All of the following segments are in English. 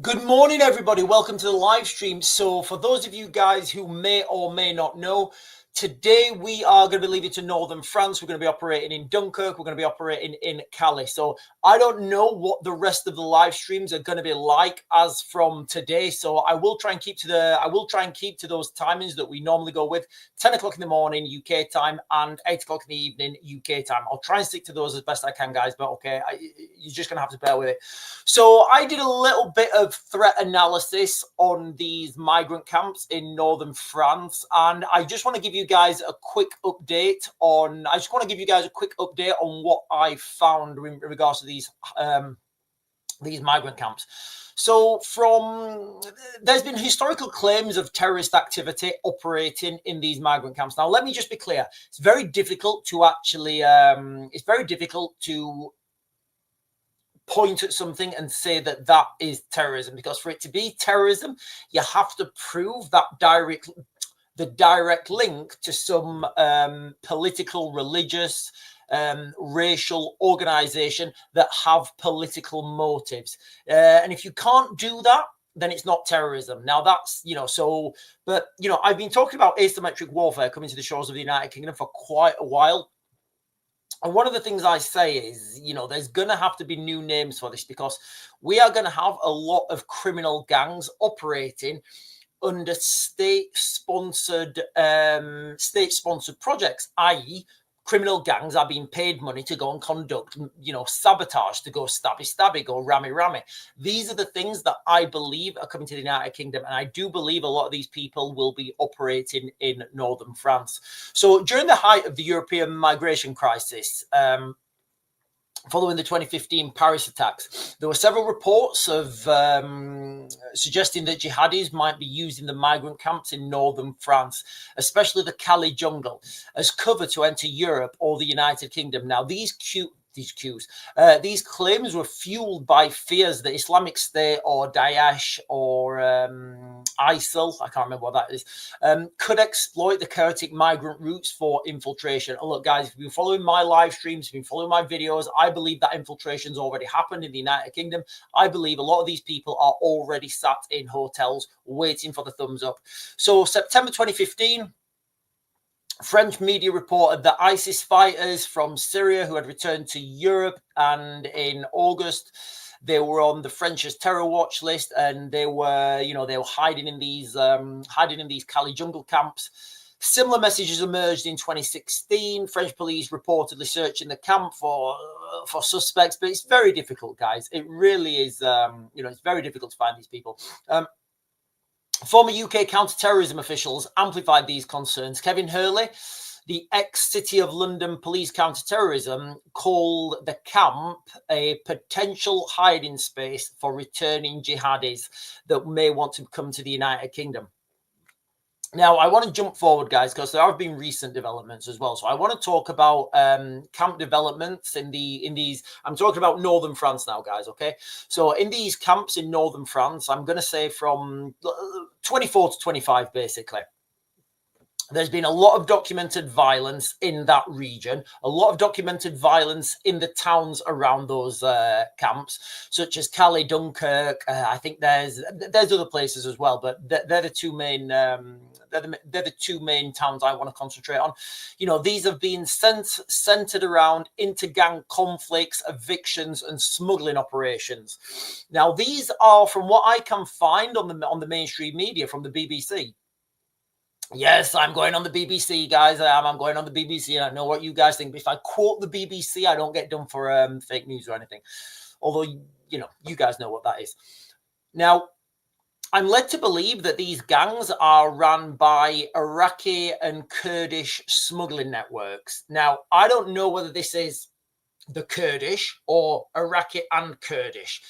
Good morning, everybody. Welcome to the live stream. So for those of you guys who may or may not know, today we are going to be leaving to northern France. We're going to be operating in Dunkirk. We're going to be operating in Calais. So I don't know what the rest of the live streams are going to be like as from today. So I will try and keep to those timings that we normally go with: 10 o'clock in the morning UK time and 8 o'clock in the evening UK time. I'll try and stick to those as best I can, guys. But okay, you're just going to have to bear with it. So I did a little bit of threat analysis on these migrant camps in northern France, and I just want to give you guys a quick update on what I found in regards to these migrant camps. So there's been historical claims of terrorist activity operating in these migrant camps. Now, let me just be clear. It's very difficult to point at something and say that that is terrorism, because for it to be terrorism, you have to prove that the direct link to some political, religious, racial organization that have political motives. And if you can't do that, then it's not terrorism. Now that's, I've been talking about asymmetric warfare coming to the shores of the United Kingdom for quite a while. And one of the things I say is, there's going to have to be new names for this, because we are going to have a lot of criminal gangs operating under state-sponsored projects, i.e., criminal gangs are being paid money to go and conduct, sabotage, to go stabby, go rammy. These are the things that I believe are coming to the United Kingdom, and I do believe a lot of these people will be operating in northern France. So during the height of the European migration crisis, following the 2015 Paris attacks, there were several reports of suggesting that jihadis might be using the migrant camps in northern France, especially the Calais jungle, as cover to enter Europe or the United Kingdom. Now, these claims were fueled by fears that Islamic State or Daesh or ISIL, I can't remember what that is, could exploit the chaotic migrant routes for infiltration. And look, guys, if you've been following my live streams, if you've been following my videos, I believe that infiltration's already happened in the United Kingdom. I believe a lot of these people are already sat in hotels waiting for the thumbs up. So September 2015, French media reported that ISIS fighters from Syria who had returned to Europe, and in August they were on the French's terror watch list, and they were hiding in these Calais jungle camps. Similar messages emerged in 2016. French police reportedly searching the camp for suspects, but it's very difficult, guys. It really is. It's very difficult to find these people. Former UK counter-terrorism officials amplified these concerns. Kevin Hurley, the ex-City of London police counter-terrorism, called the camp a potential hiding space for returning jihadis that may want to come to the United Kingdom. Now, I want to jump forward, guys, because there have been recent developments as well. So I want to talk about camp developments in these. I'm talking about northern France now, guys, okay? So in these camps in northern France, I'm going to say from 24 to 25, basically. There's been a lot of documented violence in that region, a lot of documented violence in the towns around those camps, such as Calais, Dunkirk. I think there's other places as well, but they're the two main. They're the two main towns I want to concentrate on. These have been centered around inter-gang conflicts, evictions, and smuggling operations. Now, these are, from what I can find on the mainstream media, from the BBC. Yes, I'm going on the BBC, guys. I'm going on the BBC. I know what you guys think, but if I quote the BBC, I don't get done for fake news or anything. Although, you guys know what that is. Now, I'm led to believe that these gangs are run by Iraqi and Kurdish smuggling networks. Now, I don't know whether this is the Kurdish or Iraqi and Kurdish.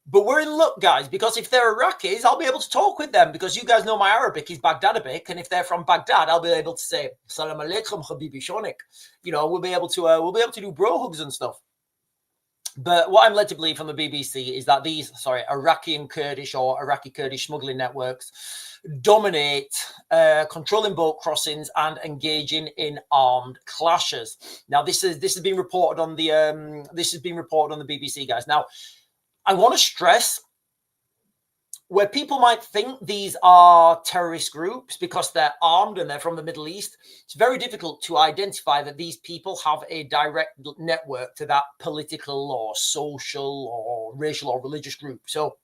But we're in luck, guys, because if they're Iraqis, I'll be able to talk with them, because you guys know my Arabic is Baghdadabic, and if they're from Baghdad, I'll be able to say "Salam alaikum, Habibi Shonik." We'll be able to do bro hugs and stuff. But what I'm led to believe from the BBC is that these, Iraqi and Kurdish or Iraqi Kurdish smuggling networks dominate, controlling boat crossings and engaging in armed clashes. Now, this has been reported on the BBC, guys. Now, I want to stress where people might think these are terrorist groups because they're armed and they're from the Middle East, it's very difficult to identify that these people have a direct network to that political or social or racial or religious group. So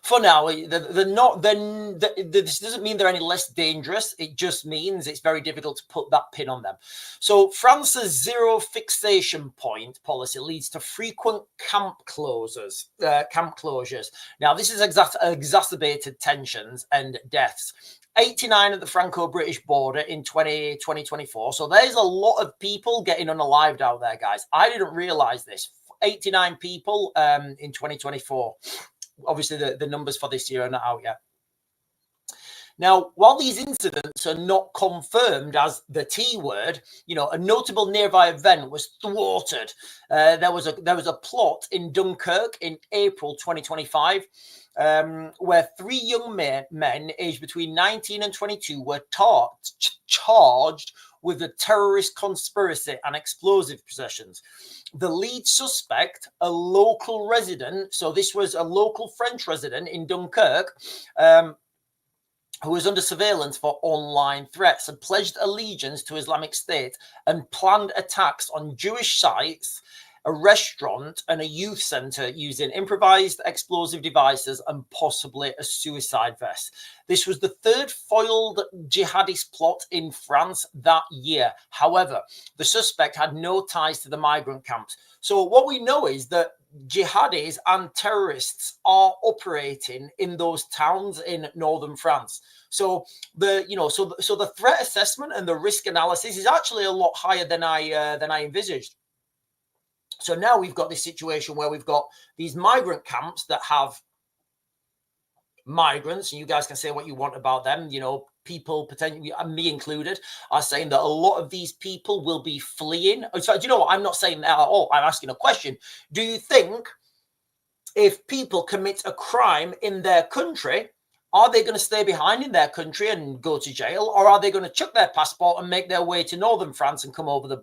for now, they're not. This doesn't mean they're any less dangerous. It just means it's very difficult to put that pin on them. So France's zero fixation point policy leads to frequent camp closures. Now, this has exacerbated tensions and deaths. 89 at the Franco-British border in 2024. So there's a lot of people getting unalived out there, guys. I didn't realize this. 89 people in 2024. Obviously, the numbers for this year are not out yet. Now, while these incidents are not confirmed as the T word, a notable nearby event was thwarted. There was a plot in Dunkirk in April 2025, where 3 young men aged between 19 and 22 were charged with a terrorist conspiracy and explosive possessions. The lead suspect, a local resident, so this was a local French resident in Dunkirk, who was under surveillance for online threats and pledged allegiance to Islamic State and planned attacks on Jewish sites, a restaurant and a youth center using improvised explosive devices and possibly a suicide vest. This was the third foiled jihadist plot in France that year. However, the suspect had no ties to the migrant camps. So what we know is that jihadis and terrorists are operating in those towns in northern France. So the threat assessment and the risk analysis is actually a lot higher than I envisaged. So now we've got this situation where we've got these migrant camps that have migrants, and you guys can say what you want about them. People potentially, me included, are saying that a lot of these people will be fleeing. So do you know what? I'm not saying that at all. I'm asking a question. Do you think if people commit a crime in their country, are they going to stay behind in their country and go to jail, or are they going to chuck their passport and make their way to northern France and come over the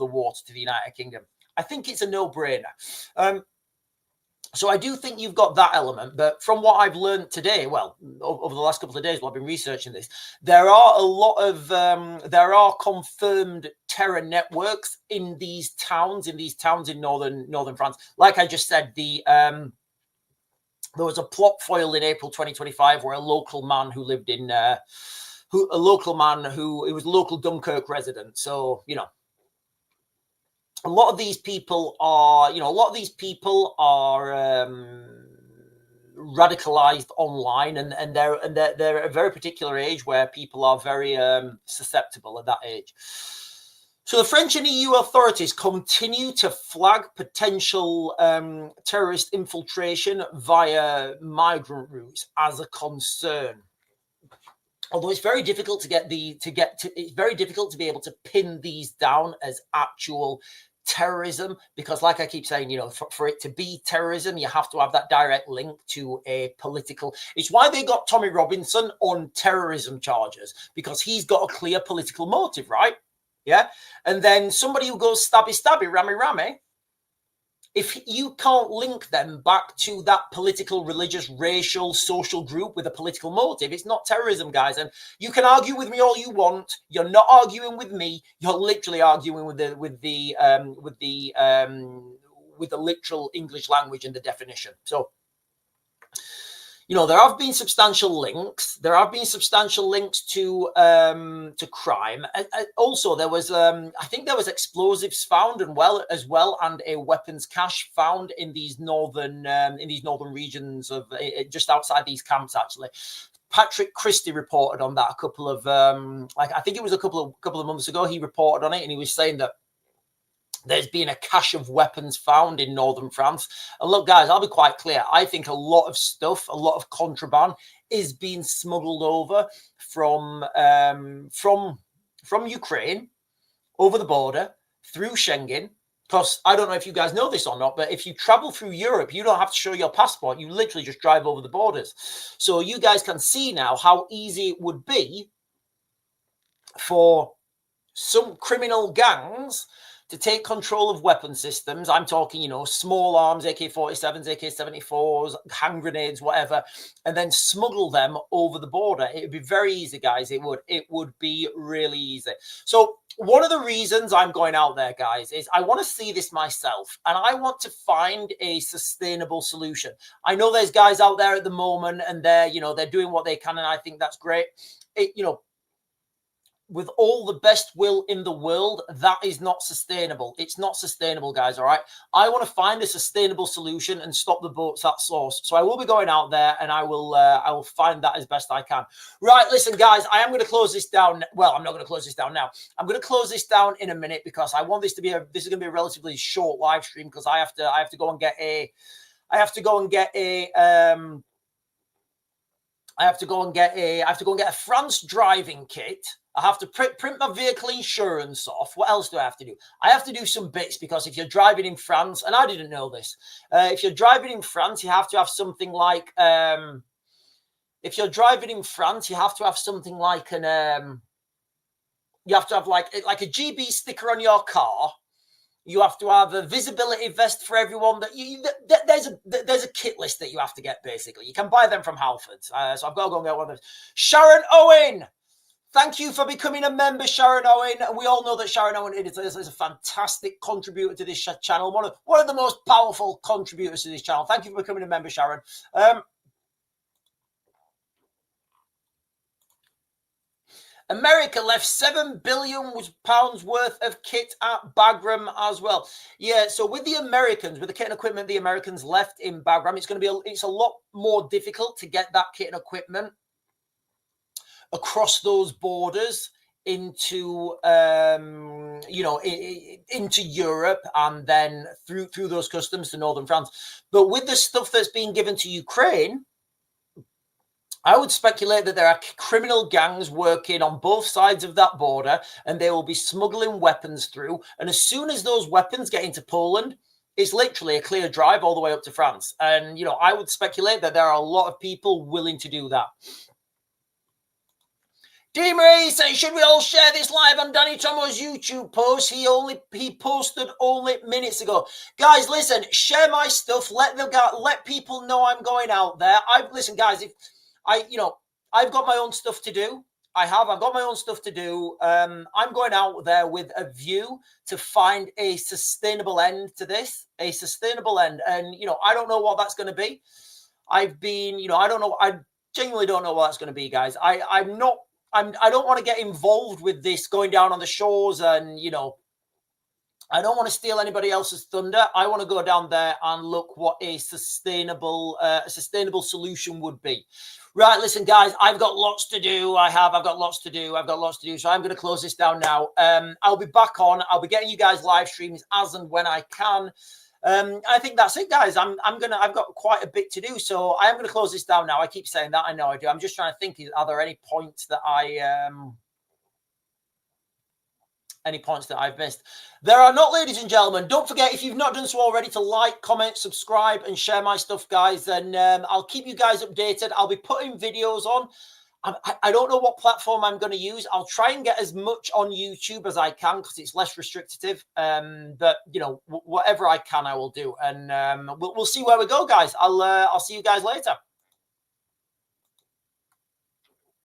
water to the United Kingdom? I think it's a no-brainer. So I do think you've got that element, but from what I've learned today, well, over the last couple of days while I've been researching this, there are confirmed terror networks in these towns in northern France. Like I just said, there was a plot foiled in April 2025 where a local man who lived in it was a local Dunkirk resident. So a lot of these people are, radicalized online, and they're at a very particular age where people are very susceptible at that age. So the French and EU authorities continue to flag potential terrorist infiltration via migrant routes as a concern. Although it's very difficult it's very difficult to be able to pin these down as actual terrorism, because like I keep saying, for it to be terrorism, you have to have that direct link to a political. It's why they got Tommy Robinson on terrorism charges, because he's got a clear political motive, right? Yeah. And then somebody who goes stabby, rammy, if you can't link them back to that political, religious, racial, social group with a political motive, it's not terrorism, guys. And you can argue with me all you want. You're not arguing with me. You're literally arguing with the literal English language and the definition. So, there have been substantial links. There have been substantial links to crime. Also, there was, I think there was explosives found as well, and a weapons cache found in these northern regions of just outside these camps. Actually, Patrick Christie reported on that a couple of, I think it was a couple of months ago. He reported on it, and he was saying that there's been a cache of weapons found in northern France. And look, guys, I'll be quite clear. I think a lot of stuff, a lot of contraband is being smuggled over from Ukraine over the border through Schengen. Because I don't know if you guys know this or not, but if you travel through Europe, you don't have to show your passport. You literally just drive over the borders. So you guys can see now how easy it would be for some criminal gangs to take control of weapon systems. I'm talking, you know, small arms, AK-47s, AK-74s, hand grenades, whatever, and then smuggle them over the border. It would be very easy, guys. It would be really easy. So one of the reasons I'm going out there, guys, is I want to see this myself, and I want to find a sustainable solution. I know there's guys out there at the moment, and they're doing what they can, and I think that's great. With all the best will in the world, that is not sustainable. It's not sustainable, guys, all right? I want to find a sustainable solution and stop the boats at source. So I will be going out there, and I will find that as best I can. Right, listen, guys, I am going to close this down. Well, I'm not going to close this down now. I'm going to close this down in a minute because I want this to be this is going to be a relatively short live stream because I have to go and get a France driving kit. I have to print my vehicle insurance off. What else do I have to do? I have to do some bits because if you're driving in France, and I didn't know this, if you're driving in France, you have to have something like you have to have like a GB sticker on your car. You have to have a visibility vest for everyone. There's a kit list that you have to get, basically. You can buy them from Halfords. So I've got to go and get one of those. Sharon Owen, thank you for becoming a member, Sharon Owen. We all know that Sharon Owen is a fantastic contributor to this channel. One of the most powerful contributors to this channel. Thank you for becoming a member, Sharon. America left £7 billion worth of kit at Bagram as well. Yeah, so with the Americans, with the kit and equipment the Americans left in Bagram, it's a lot more difficult to get that kit and equipment across those borders into into Europe and then through those customs to northern France. But with the stuff that's being given to Ukraine, I would speculate that there are criminal gangs working on both sides of that border, and they will be smuggling weapons through. And as soon as those weapons get into Poland, it's literally a clear drive all the way up to France. And, I would speculate that there are a lot of people willing to do that. Demery saying, should we all share this live on Danny Tomo's YouTube post? He posted only minutes ago. Guys, listen, share my stuff. Let people know I'm going out there. Listen, guys, I've got my own stuff to do. I've got my own stuff to do. I'm going out there with a view to find a sustainable end to this, a sustainable end. And, I don't know what that's going to be. I don't know. I genuinely don't know what that's going to be, guys. I don't want to get involved with this going down on the shores and, I don't want to steal anybody else's thunder. I want to go down there and look what a sustainable solution would be. Right, listen, guys, I've got lots to do. I've got lots to do. So I'm going to close this down now. I'll be back on. I'll be getting you guys live streams as and when I can. I think that's it, guys. I've got quite a bit to do, so I am going to close this down now. I keep saying that. I know I do. I'm just trying to think, are there any points that I've missed? There are not, ladies and gentlemen. Don't forget, if you've not done so already, to like, comment, subscribe, and share my stuff, guys. And I'll keep you guys updated. I'll be putting videos on. I don't know what platform I'm going to use. I'll try and get as much on YouTube as I can because it's less restrictive. But whatever I can, I will do. And we'll see where we go, guys. I'll see you guys later.